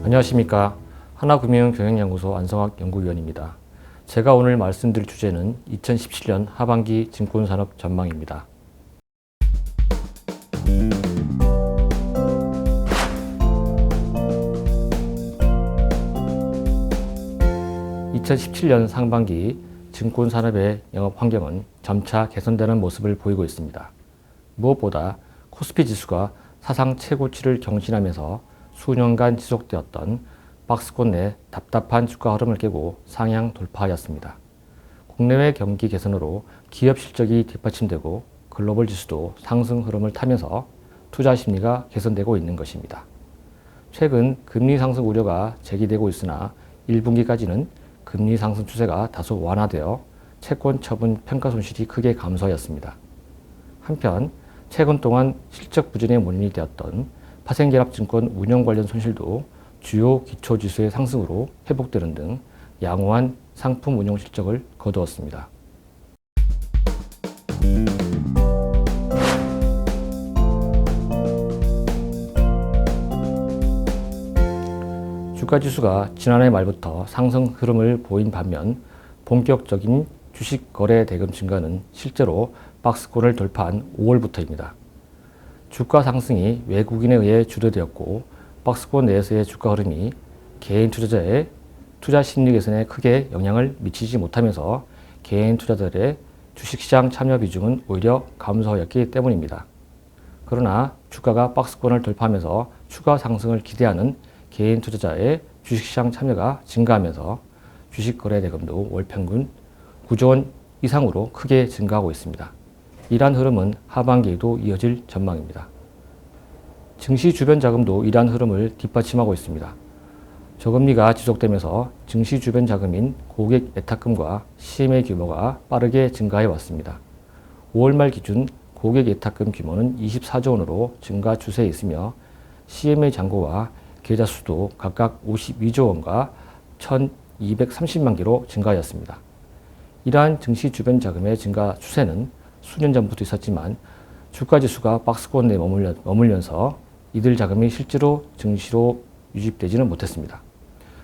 안녕하십니까. 하나금융경영연구소 안성학 연구위원입니다. 제가 오늘 말씀드릴 주제는 2017년 하반기 증권산업 전망입니다. (2017년) 상반기 증권산업의 영업 환경은 점차 개선되는 모습을 보이고 있습니다. 무엇보다 코스피 지수가 사상 최고치를 경신하면서 수년간 지속되었던 박스권 내 답답한 주가 흐름을 깨고 상향 돌파하였습니다. 국내외 경기 개선으로 기업 실적이 뒷받침되고 글로벌 지수도 상승 흐름을 타면서 투자 심리가 개선되고 있는 것입니다. 최근 금리 상승 우려가 제기되고 있으나 1분기까지는 금리 상승 추세가 다소 완화되어 채권 처분 평가 손실이 크게 감소하였습니다. 한편 최근 동안 실적 부진의 원인이 되었던 파생결합증권 운영 관련 손실도 주요 기초지수의 상승으로 회복되는 등 양호한 상품 운용 실적을 거두었습니다. 주가지수가 지난해 말부터 상승 흐름을 보인 반면 본격적인 주식 거래 대금 증가는 실제로 박스권을 돌파한 5월부터입니다. 주가 상승이 외국인에 의해 주도되었고 박스권 내에서의 주가 흐름이 개인 투자자의 투자 심리 개선에 크게 영향을 미치지 못하면서 개인 투자자들의 주식시장 참여 비중은 오히려 감소하였기 때문입니다. 그러나 주가가 박스권을 돌파하면서 추가 상승을 기대하는 개인 투자자의 주식시장 참여가 증가하면서 주식 거래 대금도 월 평균 9조 원 이상으로 크게 증가하고 있습니다. 이러한 흐름은 하반기에도 이어질 전망입니다. 증시 주변 자금도 이러한 흐름을 뒷받침하고 있습니다. 저금리가 지속되면서 증시 주변 자금인 고객 예탁금과 CMA 규모가 빠르게 증가해 왔습니다. 5월 말 기준 고객 예탁금 규모는 24조 원으로 증가 추세에 있으며 CMA 잔고와 계좌 수도 각각 52조 원과 1,230만 개로 증가하였습니다. 이러한 증시 주변 자금의 증가 추세는 수년 전부터 있었지만 주가지수가 박스권 내에 머물면서 이들 자금이 실제로 증시로 유입되지는 못했습니다.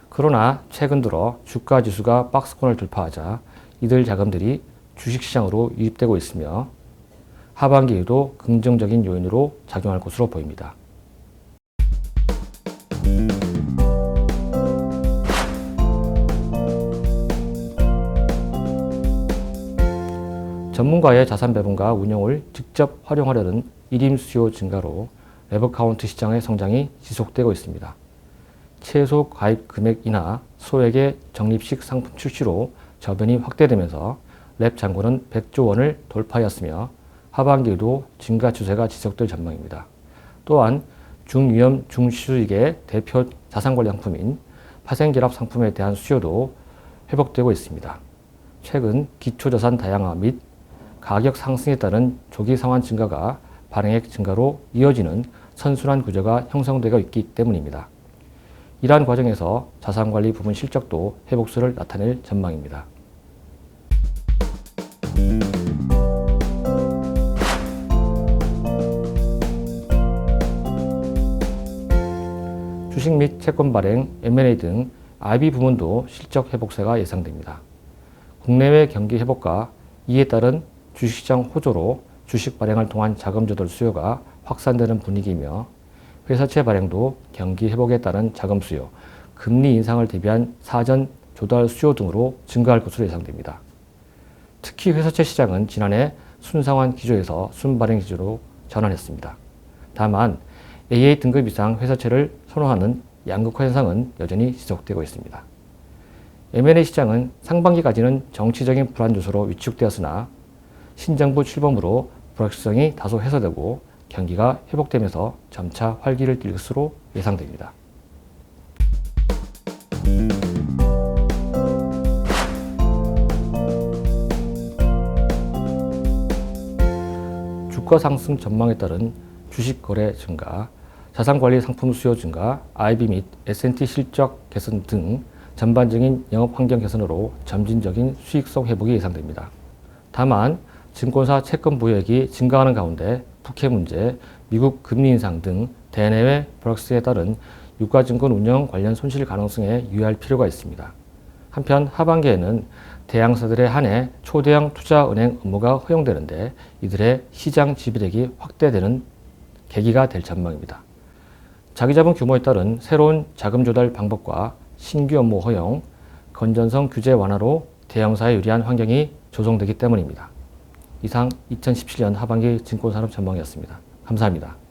그러나 최근 들어 주가지수가 박스권을 돌파하자 이들 자금들이 주식시장으로 유입되고 있으며 하반기에도 긍정적인 요인으로 작용할 것으로 보입니다. 전문가의 자산 배분과 운용을 직접 활용하려는 일임 수요 증가로 레버카운트 시장의 성장이 지속되고 있습니다. 최소 가입 금액 인하, 소액의 적립식 상품 출시로 저변이 확대되면서 랩 잔고는 100조 원을 돌파하였으며 하반기에도 증가 추세가 지속될 전망입니다. 또한 중위험 중수익의 대표 자산관리 상품인 파생결합 상품에 대한 수요도 회복되고 있습니다. 최근 기초자산 다양화 및 가격 상승에 따른 조기 상환 증가가 발행액 증가로 이어지는 선순환 구조가 형성되고 있기 때문입니다. 이러한 과정에서 자산관리 부문 실적도 회복세를 나타낼 전망입니다. 주식 및 채권 발행, M&A 등 IB 부문도 실적 회복세가 예상됩니다. 국내외 경기 회복과 이에 따른 주식시장 호조로 주식 발행을 통한 자금 조달 수요가 확산되는 분위기이며 회사채 발행도 경기 회복에 따른 자금 수요, 금리 인상을 대비한 사전 조달 수요 등으로 증가할 것으로 예상됩니다. 특히 회사채 시장은 지난해 순상환 기조에서 순발행 기조로 전환했습니다. 다만 AA 등급 이상 회사채를 선호하는 양극화 현상은 여전히 지속되고 있습니다. M&A 시장은 상반기까지는 정치적인 불안 요소로 위축되었으나 신정부 출범으로 불확실성이 다소 해소되고 경기가 회복되면서 점차 활기를 띨 것으로 예상됩니다. 주가 상승 전망에 따른 주식 거래 증가, 자산관리 상품 수요 증가, IB 및 S&T 실적 개선 등 전반적인 영업 환경 개선으로 점진적인 수익성 회복이 예상됩니다. 다만 증권사 채권 보유액이 증가하는 가운데 북핵 문제, 미국 금리 인상 등 대내외 불확실성에 따른 유가증권 운영 관련 손실 가능성에 유의할 필요가 있습니다. 한편 하반기에는 대형사들에 한해 초대형 투자은행 업무가 허용되는데 이들의 시장 지배력이 확대되는 계기가 될 전망입니다. 자기자본 규모에 따른 새로운 자금 조달 방법과 신규 업무 허용, 건전성 규제 완화로 대형사에 유리한 환경이 조성되기 때문입니다. 이상 2017년 하반기 증권산업 전망이었습니다. 감사합니다.